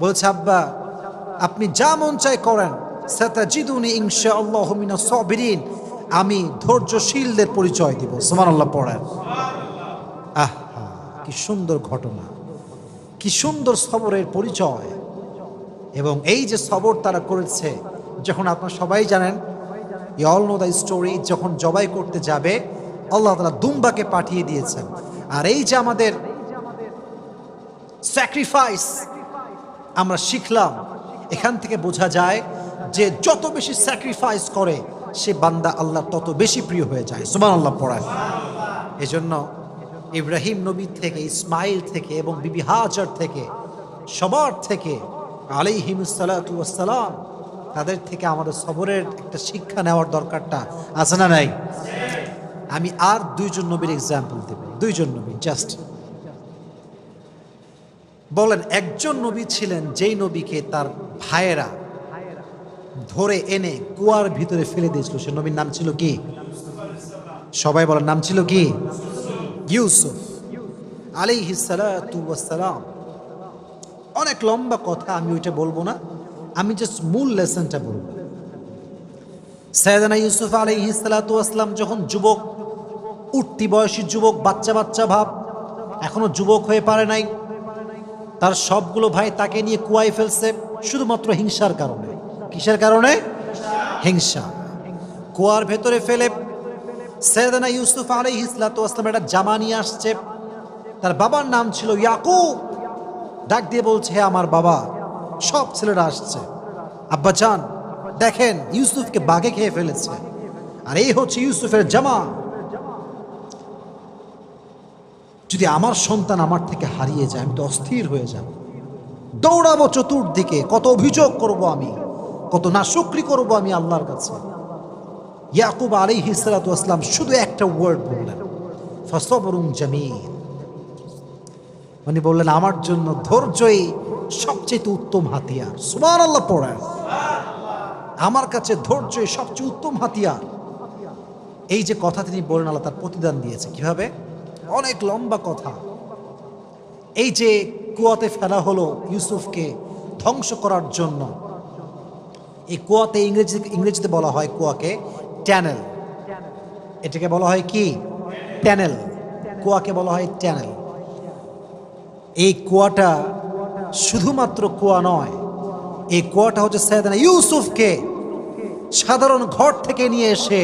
বলছে আব্বা আপনি যা মন চাই করেন, সাতাজিদুনি ইনশাআল্লাহু মিনাস সাবিরিন, আমি ধৈর্যশীলদের পরিচয় দিব। সুবহানাল্লাহ পড়েন। আহা, কি সুন্দর ঘটনা, কি সুন্দর সবরের পরিচয়। এবং এই যে সবর তারা করেছে, যখন আপনারা সবাই জানেন, you all know the story, যখন জবাই করতে যাবে আল্লাহ তাআলা দুম্বাকে পাঠিয়ে দিয়েছেন। আর এই যে আমাদের স্যাক্রিফাইস আমরা শিখলাম, এখান থেকে বোঝা যায় যে যত বেশি স্যাক্রিফাইস করে সে বান্দা আল্লাহ তত বেশি প্রিয় হয়ে যায়। সুবহানাল্লাহ পড়ায়। এজন্য ইব্রাহিম নবী থেকে, ইসমাইল থেকে এবং বিবি হাজার থেকে, সবার থেকে আলাইহিমুস সালাতু ওয়াস সালাম, তাদের থেকে আমাদের সবরের একটা শিক্ষা নেওয়ার দরকারটা আছে না নাই? আমি আর দুইজন নবীর এক্সাম্পল দেব, দুইজন নবী জাস্ট। বলেন, একজন নবী ছিলেন যেই নবীকে তার ভাইয়েরা ধরে এনে কুয়ার ভিতরে ফেলে দিয়েছিল, সে নবীর নাম ছিল কি? সবাই বলেন, নাম ছিল কি? ইউসুফ আলাইহিস সালাতু ওয়াস সালাম। অনেক লম্বা কথা, আমি ওইটা বলবো না, আমি জাস্ট মূল লেসনটা বলবো। সাইয়েদনা ইউসুফ আলাইহিস সালাতু ওয়াস সালাম যখন যুবক, উঠতি বয়সী যুবক, বাচ্চা বাচ্চা ভাব, এখনো যুবক হয়ে পারে নাই, তার সবগুলো ভাই তাকে নিয়ে কুয়ায় ফেলছে শুধুমাত্র হিংসার কারণে। কিসের কারণে? হিংসা। কুয়ার ভেতরে ফেলে সাইয়েদনা ইউসুফ আলাইহিস সালাতু ওয়াস সালাম একটা জামা নিয়ে আসছে। তার বাবার নাম ছিল ইয়াকুব। ডাক দিয়ে বলছে, হে আমার বাবা। সব ছেলেরা আসছে, আব্বা জান দেখেন ইউসুফকে বাঘে খেয়ে ফেলেছে, আর এই হচ্ছে ইউসুফের জামা। যদি আমার সন্তান আমার থেকে হারিয়ে যায় আমি তো অস্থির হয়ে যাব, দৌড়াবো চতুর্দিকে, কত অভিযোগ করব আমি, কত নাশুকরি করব আমি আল্লাহর কাছে। ইয়াকুব আলাইহিস সালাতু ওয়াস সালাম শুধু একটা ওয়ার্ড বললেন, ফাসবরুন জামিল। উনি বললেন আমার জন্য ধৈর্যই সবচেয়ে উত্তম হাতিয়ার। সুবহানাল্লাহ পড়েন। আমার কাছে ধৈর্যই সবচেয়ে উত্তম হাতিয়ার। এই যে কথা তিনি বলেন, আল্লাহ তার প্রতিদান দিয়েছে কিভাবে, অনেক লম্বা কথা। এই যে কুয়াতে ফেলা হলো ইউসুফকে ধ্বংস করার জন্য, এই কুয়াতে ইংরেজিতে বলা হয় কুয়াকে ট্যানেল। এটাকে বলা হয় কি? ট্যানেল। কুয়াকে বলা হয় ট্যানেল। এই কুয়াটা শুধুমাত্র কুয়া নয়, এই কুয়াটা হচ্ছে সাইয়েদনা ইউসুফকে সাধারণ ঘর থেকে নিয়ে এসে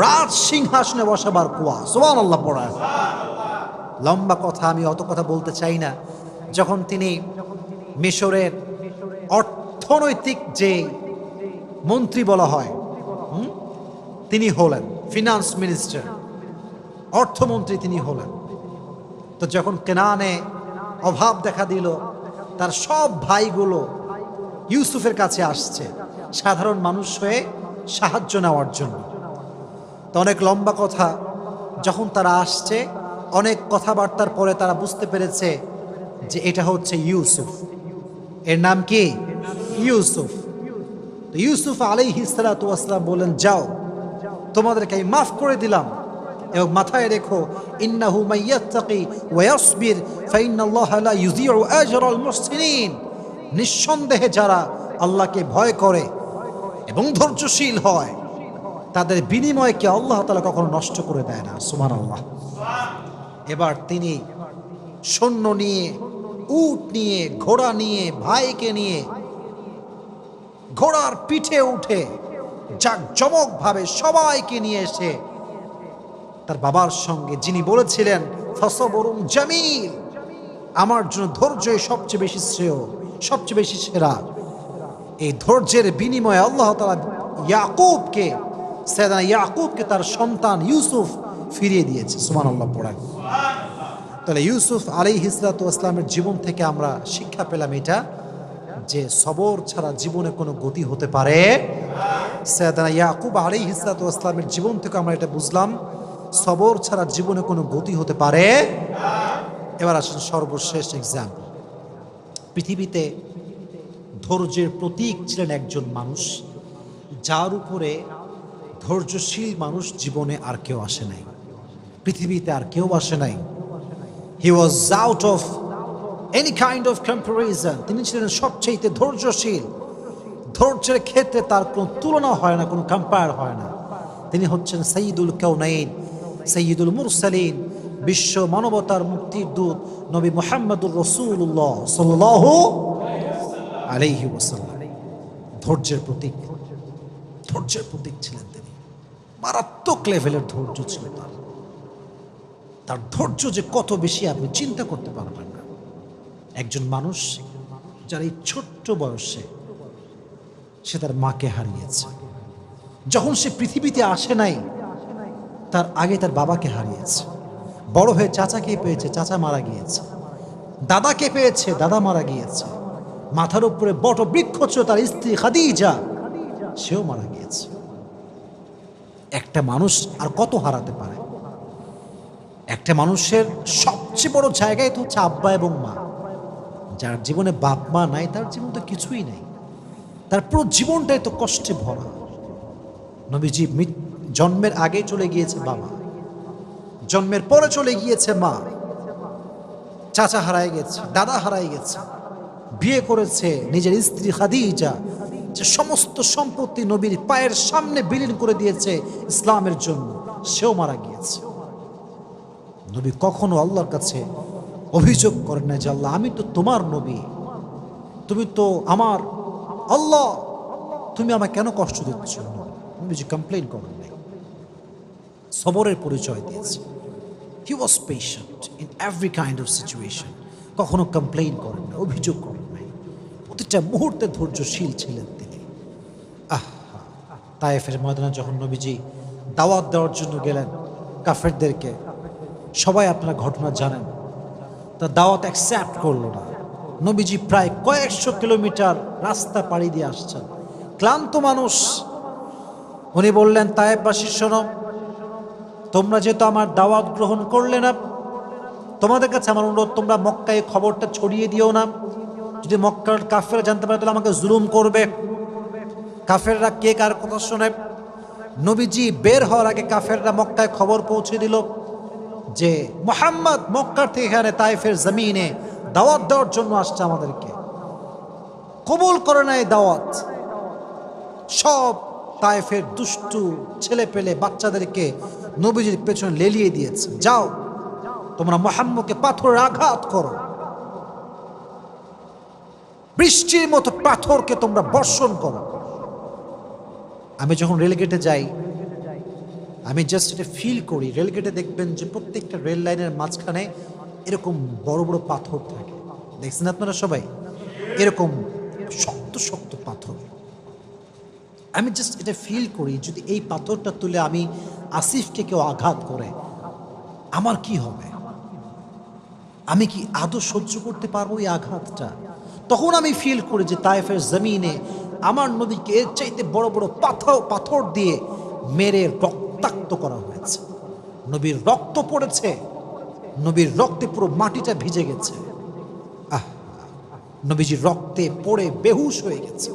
রাজ সিংহাসনে বসাবার কুয়া। সুবহানাল্লাহ পড়া। লম্বা কথা, আমি অত কথা বলতে চাই না। যখন তিনি মিশরের অর্থনৈতিক যে মন্ত্রী বলা হয়, তিনি হলেন ফিনান্স মিনিস্টার, অর্থমন্ত্রী তিনি হলেন। তো যখন কেনানে অভাব দেখা দিল, তার সব ভাইগুলো ইউসুফের কাছে আসছে সাধারণ মানুষ হয়ে সাহায্য নেওয়ার জন্য। তো অনেক লম্বা কথা, যখন তারা আসছে অনেক কথাবার্তার পরে তারা বুঝতে পেরেছে যে এটা হচ্ছে ইউসুফ। এর নাম কি? ইউসুফ। তো ইউসুফ আলাইহিস সালাতু ওয়াস সালাম বললেন, যাও, তোমাদেরকে আমি মাফ করে দিলাম, এবং মাথায় রেখো ইন্নাহু মাইয়াত্তাকি ওয়া ইয়াসবির ফাইন্নাল্লাহা লা ইউযিউ আজরাল মুহসিনিন। নিঃসন্দেহে যারা আল্লাহকে ভয় করে এবং ধৈর্যশীল হয় তাদের বিনিময়কে আল্লাহ তাআলা কখনো নষ্ট করে দেয় না। সুবহানাল্লাহ। এবার তিনি সৈন্য নিয়ে, উট নিয়ে, ঘোড়া নিয়ে, ভাইকে নিয়ে ঘোড়ার পিঠে উঠে জাঁকজমকভাবে সবাইকে নিয়ে এসে তার বাবার সঙ্গে, যিনি বলেছিলেন ফাসবরুন জামিল, আমার জন্য ধৈর্যই সবচেয়ে বেশি শ্রেয়, সবচেয়ে বেশি সেরা, এই ধৈর্যের বিনিময়ে আল্লাহ তাআলা ইয়াকুবকে, সাইয়েদনা ইয়াকুবকে তার সন্তান ইউসুফ ফিরিয়ে দিয়েছে। সুবহানাল্লাহ পড়েন। তাহলে ইউসুফ আলাইহিস সালাতু ওয়াস সালামের জীবন থেকে আমরা শিক্ষা পেলাম এটা, যে সবর ছাড়া জীবনে কোনো গতি হতে পারে। সাইয়েদনা ইয়াকুব আলাইহিস সালাতু ওয়াস সালামের জীবন থেকে আমরা এটা বুঝলাম, সবর ছাড়া জীবনে কোনো গতি হতে পারে। এবার আসুন সর্বশেষ এক্সাম্পল। পৃথিবীতে ধৈর্যের প্রতীক ছিলেন একজন মানুষ, যার উপরে ধৈর্যশীল মানুষ জীবনে আর কেউ আসে নাই, পৃথিবীতে আর কেউ আসে নাই। He was out of any kind of comparison. তিনি ছিলেন সবচেয়ে ধৈর্যশীল। ধৈর্যের ক্ষেত্রে তার কোনো তুলনা হয় না, কোনো কম্পেয়ার হয় না। তিনি হচ্ছেন সাইয়্যিদুল কাউনাইন, সাইয়্যিদুল মুরসালিন, বিশ্ব মানবতার মুক্তির দূত নবী মুহাম্মদুর রাসূলুল্লাহ সাল্লাল্লাহু আলাইহি ওয়াসাল্লাম। ধৈর্যের প্রতীক, ধৈর্যের প্রতীক ছিলেন তিনি। মারাত্মক লেভেলের ধৈর্য ছিল তার। তার ধৈর্য যে কত বেশি আপনি চিন্তা করতে পারবেন না। একজন মানুষ যার এই ছোট্ট বয়সে সে তার মাকে হারিয়েছে, যখন সে পৃথিবীতে আসে নাই তার আগে তার বাবাকে হারিয়েছে, বড় হয়ে চাচাকে পেয়েছে, চাচা মারা গিয়েছে, দাদাকে পেয়েছে, দাদা মারা গিয়েছে, মাথার উপরে বট বৃক্ষ ছিল তার স্ত্রী খাদিজা, সেও মারা গিয়েছে। একটা মানুষ আর কত হারাতে পারে? একটা মানুষের সবচেয়ে বড় জায়গায় তো হচ্ছে আব্বা এবং মা। যার জীবনে বাপ মা নাই তার জীবন তো কিছুই নাই, তার পুরো জীবনটাই তো কষ্টে ভরা। নবীজি জন্মের আগে চলে গিয়েছে বাবা, জন্মের পরে চলে গিয়েছে মা, চাচা হারায় গেছে, দাদা হারায় গেছে, বিয়ে করেছে নিজের স্ত্রী খাদিজা, যে সমস্ত সম্পত্তি নবীর পায়ের সামনে বিলীন করে দিয়েছে ইসলামের জন্য, সেও মারা গিয়েছে। নবী কখনো আল্লাহর কাছে অভিযোগ করেন না যে আল্লাহ আমি তো তোমার নবী, তুমি তো আমার আল্লাহ, তুমি আমায় কেন কষ্ট দিচ্ছ? নবীজি কমপ্লেইন করেন নাই, সবরের পরিচয় দিয়েছে। He was patient in every kind of situation. কখনো কমপ্লেইন করেন না, অভিযোগ করেন নাই, প্রতিটা মুহূর্তে ধৈর্যশীল ছিলেন তিনি। তায়েফের ময়দানে যখন নবীজি দাওয়াত দেওয়ার জন্য গেলেন কাফেরদেরকে, সবাই আপনারা ঘটনা জানেন, তা দাওয়াত অ্যাকসেপ্ট করলো না। নবীজি প্রায় কয়েকশো কিলোমিটার রাস্তা পাড়ি দিয়ে আসছেন, ক্লান্ত মানুষ। উনি বললেন, তায়েফবাসী শোনো, তোমরা যেহেতু আমার দাওয়াত গ্রহণ করলে না, তোমাদের কাছে আমার অনুরোধ, তোমরা মক্কায় খবরটা ছড়িয়ে দিও না। যদি মক্কার কাফেররা জানতে পারে তাহলে আমাকে জুলুম করবে। কাফেররা কে কার কথা শোনে। নবীজি বের হওয়ার আগে কাফেররা মক্কায় খবর পৌঁছে দিল যে মুহাম্মদ মক্কার থেকে এখানে তায়েফের জমিনে দাওয়াত দেওয়ার জন্য আসছে, আমাদেরকে কবুল করে না এই দাওয়াত। সব তায়েফের দুষ্টু ছেলে পেলে বাচ্চাদেরকে নবীজির পেছনে লেলিয়ে দিয়েছে, যাও তোমরা মুহাম্মদকে পাথরের আঘাত করো, বৃষ্টির মতো পাথরকে তোমরা বর্ষণ করো। আমি যখন রেলগেটে যাই, আমি জাস্ট এটা ফিল করি। রেলগেটে দেখবেন যে প্রত্যেকটা রেল লাইনের মাঝখানে এরকম বড় বড় পাথর থাকে, দেখছেন আপনারা সবাই, এরকম শক্ত শক্ত পাথর। আমি জাস্ট এটা ফিল করি, যদি এই পাথরটা তুলে আমি আসিফকে কেউ আঘাত করে আমার কি হবে, আমি কি আদৌ সহ্য করতে পারবো এই আঘাতটা? তখন আমি ফিল করি যে তায়েফের জমিনে আমার নবীকে এর চাইতে বড় বড় পাথর দিয়ে মেরে রক্তাক্ত করা হয়েছে। নবীর রক্ত পড়েছে, নবীর রক্তে পুরো মাটিটা ভিজে গেছে। নবীজির রক্তে পড়ে বেহুশ হয়ে গেছে।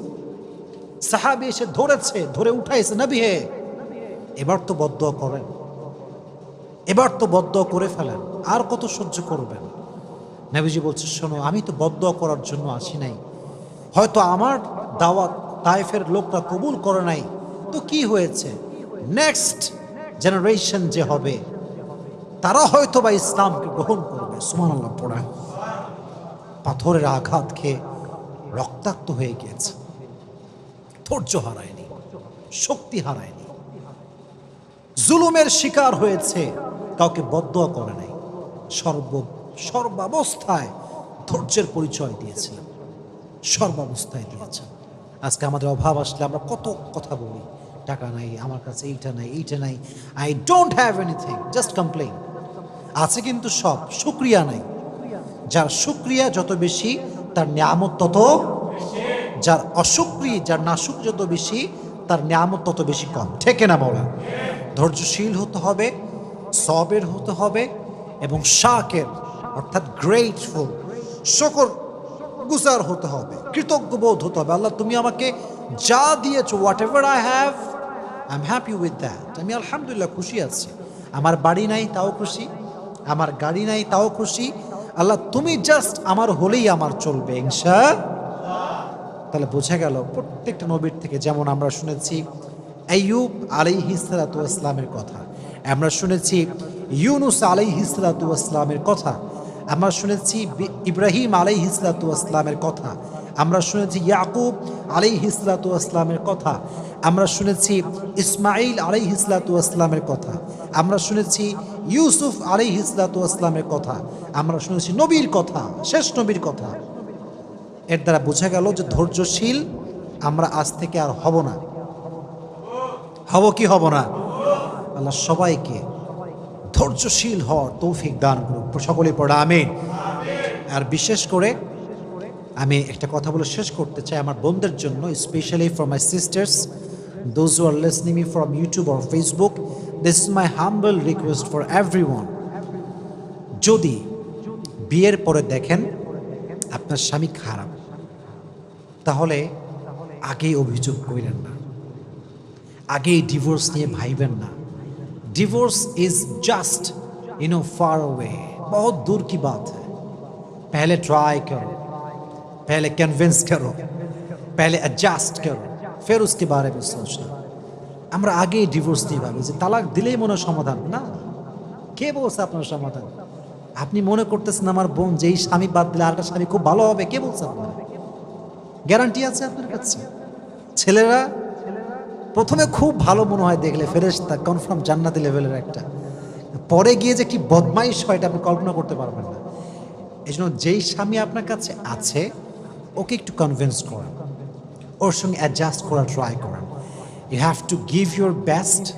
সাহাবী এসে ধরেছে, ধরে উঠাইছে, নবী হে এবার তো বদদুয়া করেন, এবার তো বদদুয়া করে ফেলেন, আর কত সহ্য করবেন? নবীজি বলছে, শোনো, আমি তো বদদুয়া করার জন্য আসি নাই, হয়তো আমার দাওয়াত তায়েফের লোকরা কবুল করে নাই, তো কি হয়েছে, নেক্সট জেনারেশন যে হবে তারা হয়তো বা ইসলামকে গ্রহণ করবে। সুবহানাল্লাহ পড়া। পাথরের আঘাত খেয়ে রক্তাক্ত হয়ে গিয়েছে, ধৈর্য হারায়নি, শক্তি হারায়নি, জুলুমের শিকার হয়েছে, কাউকে বদদুয়া করে নাই, সর্বাবস্থায় ধৈর্যের পরিচয় দিয়েছিলেন, সর্বাবস্থায় দিয়েছেন। আজকে আমাদের অভাব আসলে আমরা কত কথা বলি, টাকা নাই, আমার কাছে এইটা নাই, এইটা নাই, I don't have anything, just complain. আছে কিন্তু সব, শুকরিয়া নাই। যার শুকরিয়া যত বেশি তার নিয়ামত তত, যার অশুকরি, যার নাশুক যত বেশি তার নিয়ামত তত বেশি কম। ঠিক না বলা? ধৈর্যশীল হতে হবে, সবের হতে হবে, এবং শাকের অর্থাৎ গ্রেটফুল, শুকর গুজার হতে হবে, কৃতজ্ঞ বোধ হতে হবে। আল্লাহ তুমি আমাকে যা দিয়েছো, what ever I have, I am happy with that. আমি আলহামদুলিল্লাহ খুশি আছি। আমার বাড়ি নাই তাও খুশি, আমার গাড়ি নাই তাও খুশি। আল্লাহ তুমি জাস্ট আমার হলেই আমার চলবে ইনশাআল্লাহ। তাহলে বোঝা গেল প্রত্যেকটা নবীর থেকে, যেমন আমরা শুনেছি আইয়ুব আলাইহিস সালাতু ওয়াস সালামের কথা, আমরা শুনেছি ইউনুস আলাইহিস সালাতু ওয়াস সালামের কথা, আমরা শুনেছি ইব্রাহিম আলাইহিস সালাতু ওয়াস সালামের কথা, আমরা শুনেছি ইয়াকুব আলাইহিস সালাতু ওয়াস সালামের কথা, আমরা শুনেছি ইসমাঈল আলাইহিস সালাতু ওয়াস সালামের কথা, আমরা শুনেছি ইউসুফ আলাইহিস সালাতু ওয়াস সালামের কথা, আমরা শুনেছি নবীর কথা, শেষ নবীর কথা। এর দ্বারা বোঝা গেল যে ধৈর্যশীল আমরা আজ থেকে আর হব না। হব কি হব না? আল্লাহ সবাইকে ধৈর্যশীল হওয়ার তৌফিক দান করুক। সকলে পড়া আমিন। আর বিশেষ করে আমি একটা কথা বলে শেষ করতে চাই আমার বোনদের জন্য, specially for my sisters, those who R listening me from YouTube or Facebook, this is my humble request for everyone. যদি বিয়ের পরে দেখেন আপনার স্বামী খারাপ, তাহলে আগেই অভিযোগ করেন না, আগেই ডিভোর্স নিয়ে ভাইবেন না। Divorce is just far away, बहुत दूर की बात है। पहले ट्राई करो, पहले कन्विंस करो, पहले एडजस्ट करो, फिर उसके बारे में सोचना। আমরা আগেই ডিভোর্স নিয়ে ভাবি যে তালাক দিলেই মনে সমাধান। না, কে বলছে আপনার সমাধান? আপনি মনে করতেছেন আমার বোন যেই স্বামী বাদ দিলে আরেকটা স্বামী খুব ভালো হবে, কে বলছে আপনার? গ্যারান্টি আছে আপনার কাছে? ছেলেরা প্রথমে খুব ভালো মনে হয় দেখলে, ফেরেশতা, কনফার্ম জান্নাতি লেভেলের একটা, পরে গিয়ে যে কি বদমাইশ হয় এটা আপনি কল্পনা করতে পারবেন না। এই জন্য যেই স্বামী আপনার কাছে আছে ওকে একটু কনভিন্স করেন, ওর সঙ্গে অ্যাডজাস্ট করার ট্রাই করেন। You have to give your best